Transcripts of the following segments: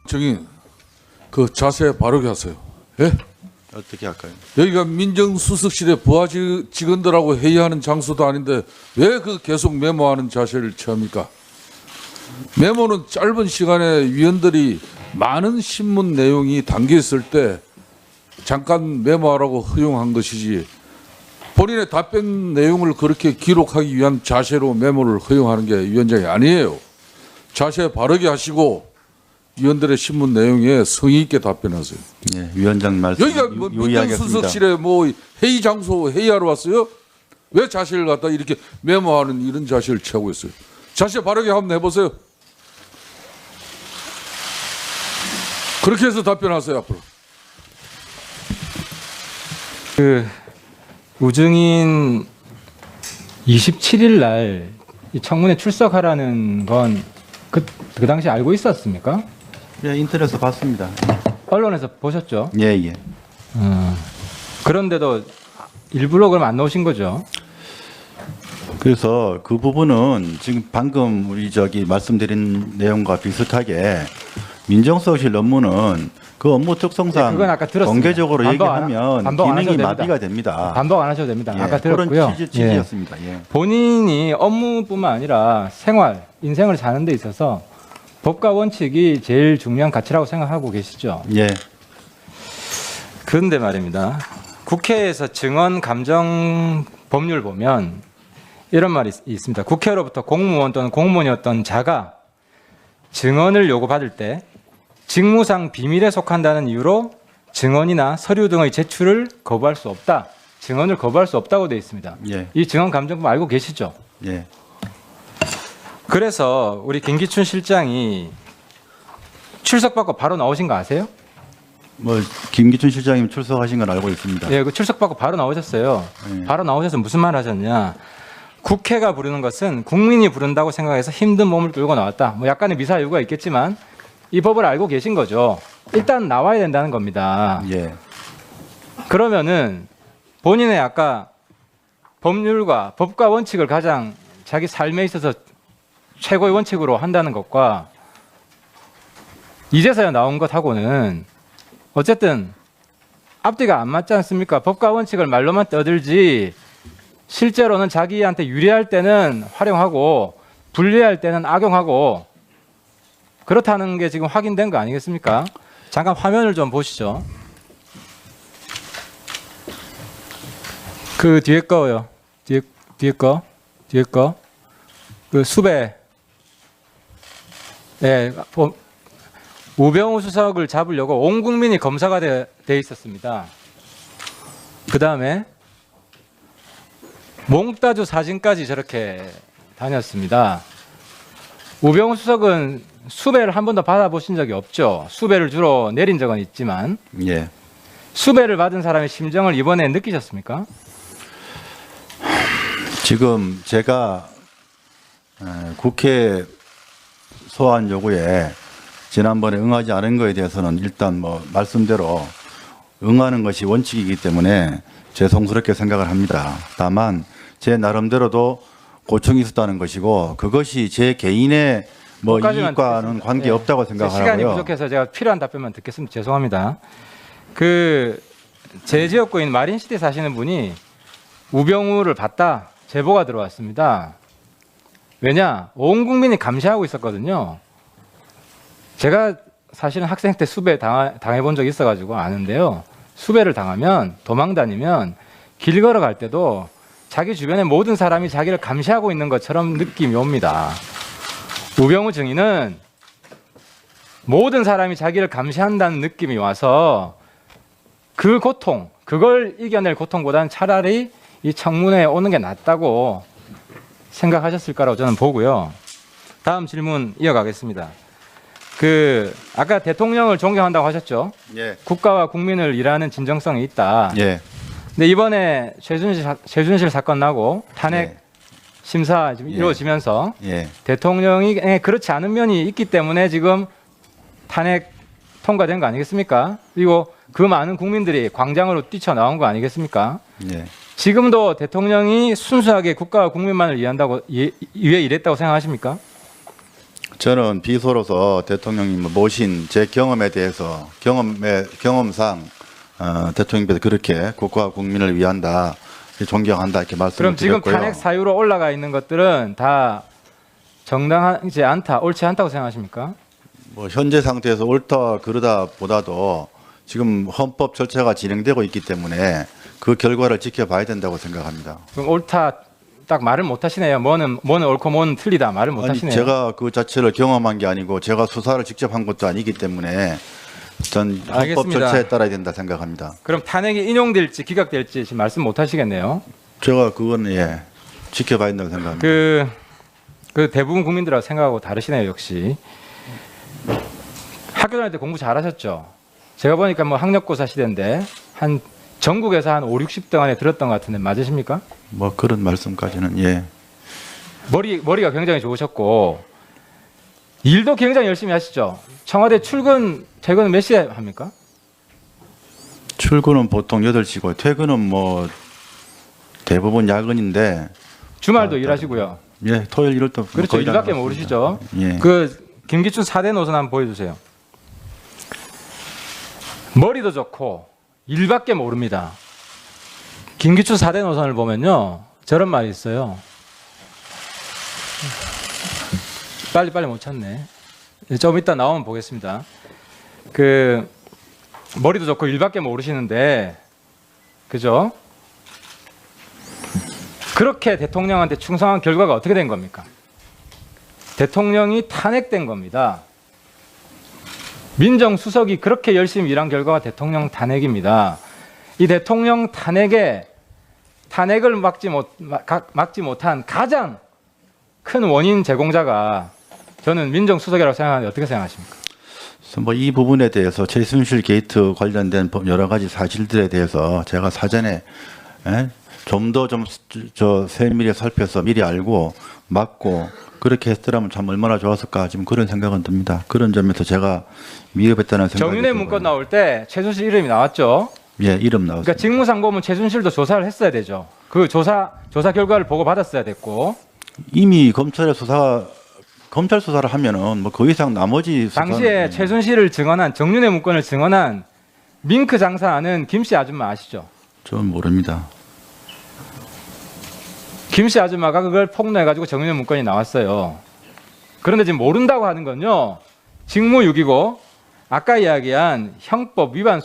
정인, 그 자세 바르게 하세요. 예? 어떻게 할까요? 여기가 민정수석실의 부하 직원들하고 회의하는 장소도 아닌데 왜 그 계속 메모하는 자세를 취합니까? 메모는 짧은 시간에 위원들이 많은 신문 내용이 담겨 있을 때 잠깐 메모하라고 허용한 것이지 본인의 답변 내용을 그렇게 기록하기 위한 자세로 메모를 허용하는 게 위원장이 아니에요. 자세 바르게 하시고 위원들의 신문 내용에 성의 있게 답변하세요. 네, 위원장 말씀 여기가 뭐 유의하겠습니다. 민정수석실에 뭐 회의 장소 회의하러 왔어요? 왜 자세를 갖다 이렇게 메모하는 이런 자세를 취하고 있어요? 자세 바르게 한번 해보세요. 그렇게 해서 답변하세요 앞으로. 그 우증인 27일 날 이 청문회 출석하라는 건 그 당시 알고 있었습니까? 예, 인터넷에서 봤습니다. 언론에서 보셨죠? 예, 예. 그런데도 일부러 그럼 안 나오신 거죠? 그래서 그 부분은 지금 방금 우리 말씀드린 내용과 비슷하게 민정수석실 업무는 그 업무 특성상 그건 아까 들었습니다. 공개적으로 얘기하면 반복 안 기능이 하셔도 마비가 됩니다. 반복 안 하셔도 됩니다. 예, 아까 그런 들었고요. 취지였습니다. 예. 본인이 업무뿐만 아니라 생활, 인생을 사는 데 있어서 법과 원칙이 제일 중요한 가치라고 생각하고 계시죠? 예. 그런데 말입니다. 국회에서 증언 감정 법률 보면 이런 말이 있습니다. 국회로부터 공무원 또는 공무원이었던 자가 증언을 요구받을 때 직무상 비밀에 속한다는 이유로 증언이나 서류 등의 제출을 거부할 수 없다. 증언을 거부할 수 없다고 되어 있습니다. 예. 이 증언 감정법 알고 계시죠? 예. 그래서 우리 김기춘 실장이 출석받고 바로 나오신 거 아세요? 뭐 김기춘 실장님 출석하신 건 알고 있습니다. 예, 그 출석받고 바로 나오셨어요. 예. 바로 나오셔서 무슨 말 하셨냐? 국회가 부르는 것은 국민이 부른다고 생각해서 힘든 몸을 끌고 나왔다. 뭐 약간의 미사유가 있겠지만 이 법을 알고 계신 거죠. 일단 나와야 된다는 겁니다. 예. 그러면은 본인의 아까 법률과 법과 원칙을 가장 자기 삶에 있어서 최고의 원칙으로 한다는 것과 이제서야 나온 것하고는 어쨌든 앞뒤가 안 맞지 않습니까? 법과 원칙을 말로만 떠들지 실제로는 자기한테 유리할 때는 활용하고 불리할 때는 악용하고 그렇다는 게 지금 확인된 거 아니겠습니까? 잠깐 화면을 좀 보시죠. 그 뒤에 거요. 뒤에 거. 그 수배. 예, 우병우 수석을 잡으려고 온 국민이 검사가 돼 있었습니다. 그 다음에 몽따주 사진까지 저렇게 다녔습니다. 우병우 수석은 수배를 한 번도 받아보신 적이 없죠. 수배를 주로 내린 적은 있지만 예. 수배를 받은 사람의 심정을 이번에 느끼셨습니까? 지금 제가 국회 소환 요구에 지난번에 응하지 않은 거에 대해서는 일단 뭐 말씀대로 응하는 것이 원칙이기 때문에 죄송스럽게 생각을 합니다. 다만 제 나름대로도 고충이 있었다는 것이고 그것이 제 개인의 뭐 거기까지만 이익과는 듣겠습니다. 관계 예. 없다고 시간이 생각하고요. 부족해서 제가 필요한 답변만 듣겠습니다. 죄송합니다. 그 제 지역구인 마린시티 사시는 분이 우병우를 봤다 제보가 들어왔습니다. 왜냐? 온 국민이 감시하고 있었거든요. 제가 사실은 학생 때 수배 당해본 적이 있어가지고 아는데요. 수배를 당하면 도망 다니면 길 걸어갈 때도 자기 주변의 모든 사람이 자기를 감시하고 있는 것처럼 느낌이 옵니다. 우병우 증인은 모든 사람이 자기를 감시한다는 느낌이 와서 그 고통, 그걸 이겨낼 고통보다는 차라리 이 청문회에 오는 게 낫다고 생각하셨을 거라고 저는 보고요. 다음 질문 이어가겠습니다. 그 아까 대통령을 존경한다고 하셨죠? 예. 국가와 국민을 일하는 진정성이 있다. 예. 근데 이번에 최순실 사건 나고 탄핵 예. 심사 지금 예. 이루어지면서 예. 대통령이 그렇지 않은 면이 있기 때문에 지금 탄핵 통과된 거 아니겠습니까? 그리고 그 많은 국민들이 광장으로 뛰쳐나온 거 아니겠습니까? 예. 지금도 대통령이 순수하게 국가와 국민만을 위해 일했다고 생각하십니까? 저는 비서로서 대통령님 모신 제 경험에 대해서 경험상 대통령께서 그렇게 국가와 국민을 위한다, 존경한다 이렇게 말씀을 그럼 지금 드렸고요. 탄핵 사유로 올라가 있는 것들은 다 정당하지 않다, 옳지 않다고 생각하십니까? 뭐 현재 상태에서 옳다 그르다 보다도 지금 헌법 절차가 진행되고 있기 때문에 그 결과를 지켜봐야 된다고 생각합니다. 그럼 옳다 딱 말을 못 하시네요. 뭐는 옳고 뭐는 틀리다 말을 못 아니, 하시네요. 제가 그 자체를 경험한 게 아니고 제가 수사를 직접 한 것도 아니기 때문에 전 헌법 알겠습니다. 절차에 따라야 된다 생각합니다. 그럼 탄핵이 인용될지 기각될지 지금 말씀 못 하시겠네요. 제가 그건 지켜봐야 된다고 생각합니다. 그 대부분 국민들하고 생각하고 다르시네요, 역시. 학교 다닐 때 공부 잘하셨죠? 제가 보니까 뭐 학력고사 시대인데 한 전국에서 한 5, 60등 안에 들었던 것 같은데 맞으십니까? 뭐 그런 말씀까지는 머리가 굉장히 좋으셨고 일도 굉장히 열심히 하시죠? 청와대 출근, 퇴근은 몇 시에 합니까? 출근은 보통 8시고 퇴근은 뭐 대부분 야근인데 주말도 일하시고요. 토요일 일요일도 그렇죠. 거의 다 일밖에 나갔습니다. 모르시죠? 예. 그 김기춘 4대 노선 한번 보여주세요. 머리도 좋고 일밖에 모릅니다. 김기춘 4대 노선을 보면요. 저런 말이 있어요. 빨리 못 찾네. 좀 이따 나오면 보겠습니다. 그 머리도 좋고 일밖에 모르시는데 그죠? 그렇게 대통령한테 충성한 결과가 어떻게 된 겁니까? 대통령이 탄핵된 겁니다. 민정수석이 그렇게 열심히 일한 결과가 대통령 탄핵입니다. 이 대통령 탄핵을 막지 못한 가장 큰 원인 제공자가 저는 민정수석이라고 생각하는데 어떻게 생각하십니까? 뭐 이 부분에 대해서 최순실 게이트 관련된 여러 가지 사실들에 대해서 제가 사전에 좀 더 세밀히 살펴서 미리 알고 막고 그렇게 했더라면 참 얼마나 좋았을까 지금 그런 생각은 듭니다. 그런 점에서 제가 미흡했다는 생각이 정윤회 문건 나올 때 최순실 이름이 나왔죠. 예, 이름 나왔습니다. 그러니까 직무상고문 최순실도 조사를 했어야 되죠. 그 조사 결과를 보고 받았어야 됐고 이미 검찰 수사를 하면은 뭐 그 이상 나머지 당시에 최순실을 증언한 정윤회 문건을 증언한 밍크 장사하는 김씨 아줌마 아시죠? 전 모릅니다. 김씨 아줌마가 그걸 폭로해가지고 정윤회 문건이 나왔어요. 그런데 지금 모른다고 하는 건요. 직무유기고 아까 이야기한 형법 위반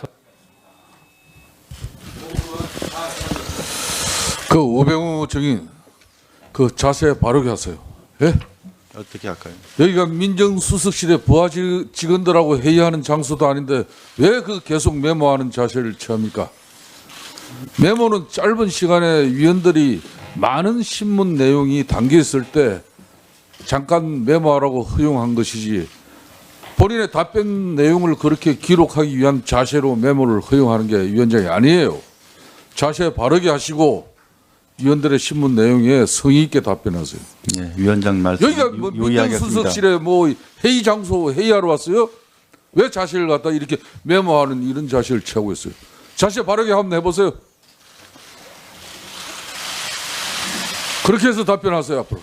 그 우병우 증인 그 자세 바르게 하세요. 예? 어떻게 할까요? 여기가 민정수석실의 부하 직원들하고 회의하는 장소도 아닌데 왜 그 계속 메모하는 자세를 취합니까? 메모는 짧은 시간에 위원들이 많은 신문 내용이 담겨 있을 때 잠깐 메모하라고 허용한 것이지 본인의 답변 내용을 그렇게 기록하기 위한 자세로 메모를 허용하는 게 위원장이 아니에요. 자세 바르게 하시고 위원들의 신문 내용에 성의 있게 답변하세요. 예, 위원장 말씀 여기가 뭐 유의하겠습니다. 민정수석실에 뭐 회의 장소 회의하러 왔어요? 왜 자세를 갖다 이렇게 메모하는 이런 자세를 취하고 있어요? 자세 바르게 한번 해보세요. 그렇게 해서 답변하세요 앞으로.